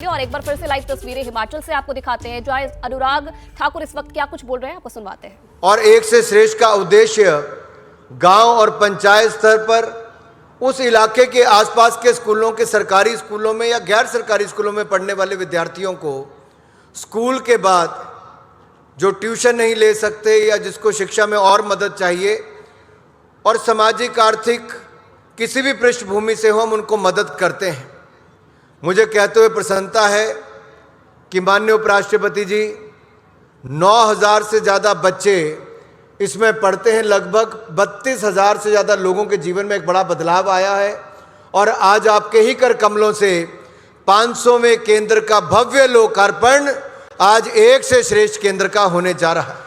और एक बार फिर से लाइव तस्वीरें हिमाचल से आपको दिखाते हैं, जहां अनुराग ठाकुर इस वक्त क्या कुछ बोल रहे हैं, आपको सुनवाते हैं। और एक से श्रेष्ठ का उद्देश्य गांव और पंचायत स्तर पर उस इलाके के आसपास के स्कूलों के सरकारी स्कूलों में या गैर सरकारी स्कूलों में पढ़ने वाले विद्यार्थियों को स्कूल के बाद जो ट्यूशन नहीं ले सकते या जिसको शिक्षा में और मदद चाहिए और सामाजिक आर्थिक किसी भी पृष्ठभूमि से हो, हम उनको मदद करते हैं। मुझे कहते हुए प्रसन्नता है कि माननीय उपराष्ट्रपति जी 9,000 से ज़्यादा बच्चे इसमें पढ़ते हैं। लगभग 32,000 से ज़्यादा लोगों के जीवन में एक बड़ा बदलाव आया है और आज आपके ही कर कमलों से 500वें केंद्र का भव्य लोकार्पण आज एक से श्रेष्ठ केंद्र का होने जा रहा है।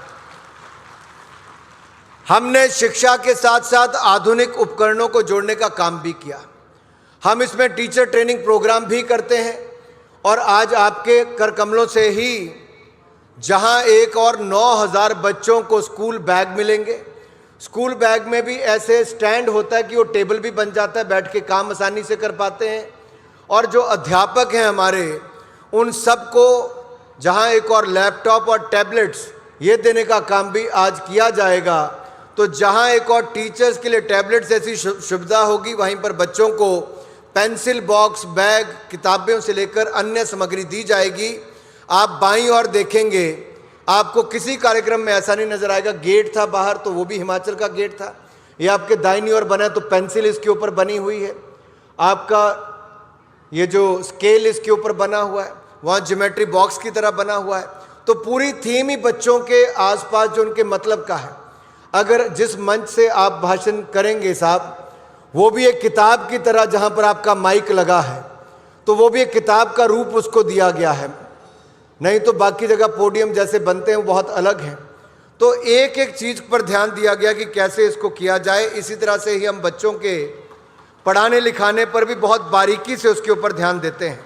हमने शिक्षा के साथ साथ आधुनिक उपकरणों को जोड़ने का काम भी किया। हम इसमें टीचर ट्रेनिंग प्रोग्राम भी करते हैं और आज आपके कर कमलों से ही जहां एक और 9,000 बच्चों को स्कूल बैग मिलेंगे। स्कूल बैग में भी ऐसे स्टैंड होता है कि वो टेबल भी बन जाता है, बैठ के काम आसानी से कर पाते हैं। और जो अध्यापक हैं हमारे, उन सबको जहां एक और लैपटॉप और टैबलेट्स ये देने का काम भी आज किया जाएगा। तो जहां एक और टीचर्स के लिए टैबलेट्स ऐसी सुविधा होगी, वहीं पर बच्चों को पेंसिल बॉक्स, बैग, किताबों से लेकर अन्य सामग्री दी जाएगी। आप बाईं ओर देखेंगे, आपको किसी कार्यक्रम में ऐसा नहीं नजर आएगा। गेट था बाहर, तो वो भी हिमाचल का गेट था। ये आपके दाहिनी ओर बना है तो पेंसिल इसके ऊपर बनी हुई है। आपका ये जो स्केल इसके ऊपर बना हुआ है, वहाँ ज्योमेट्री बॉक्स की तरह बना हुआ है। तो पूरी थीम ही बच्चों के आसपास जो उनके मतलब का है। अगर जिस मंच से आप भाषण करेंगे साहब, वो भी एक किताब की तरह, जहाँ पर आपका माइक लगा है तो वो भी एक किताब का रूप उसको दिया गया है। नहीं तो बाकी जगह पोडियम जैसे बनते हैं वो बहुत अलग हैं। तो एक एक चीज़ पर ध्यान दिया गया कि कैसे इसको किया जाए। इसी तरह से ही हम बच्चों के पढ़ाने लिखाने पर भी बहुत बारीकी से उसके ऊपर ध्यान देते हैं।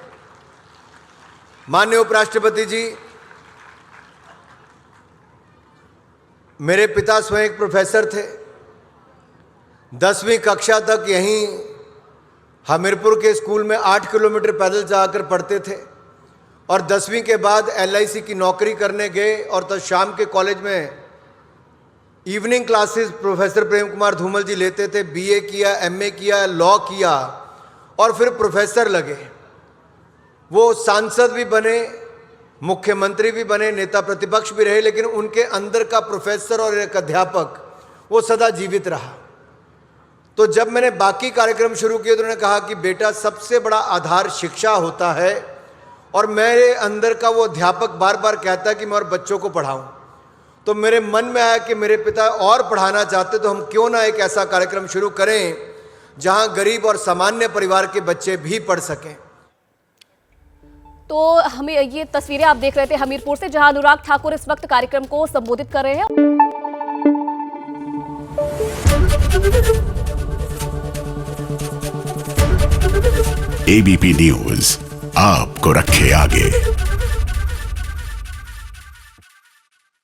माननीय उपराष्ट्रपति जी, मेरे पिता स्वयं एक प्रोफेसर थे। 10वीं कक्षा तक यहीं हमीरपुर के स्कूल में 8 किलोमीटर पैदल जाकर पढ़ते थे और 10वीं के बाद LIC की नौकरी करने गए और तब शाम के कॉलेज में evening classes professor Prem Kumar Dhumal जी लेते थे। BA किया, MA किया, लॉ किया और फिर प्रोफेसर लगे। वो सांसद भी बने, मुख्यमंत्री भी बने, नेता प्रतिपक्ष भी रहे, लेकिन उनके अंदर का प्रोफेसर और एक अध्यापक वो सदा जीवित रहा। तो जब मैंने बाकी कार्यक्रम शुरू किए तो उन्होंने कहा कि बेटा, सबसे बड़ा आधार शिक्षा होता है और मेरे अंदर का वो अध्यापक बार बार कहता है कि मैं और बच्चों को पढ़ाऊं। तो मेरे मन में आया कि मेरे पिता और पढ़ाना चाहते तो हम क्यों ना एक ऐसा कार्यक्रम शुरू करें जहां गरीब और सामान्य परिवार के बच्चे भी पढ़ सकें। तो हमें ये तस्वीरें आप देख रहे थे हमीरपुर से, जहां अनुराग ठाकुर इस वक्त कार्यक्रम को संबोधित कर रहे हैं। ABP न्यूज आपको रखे आगे।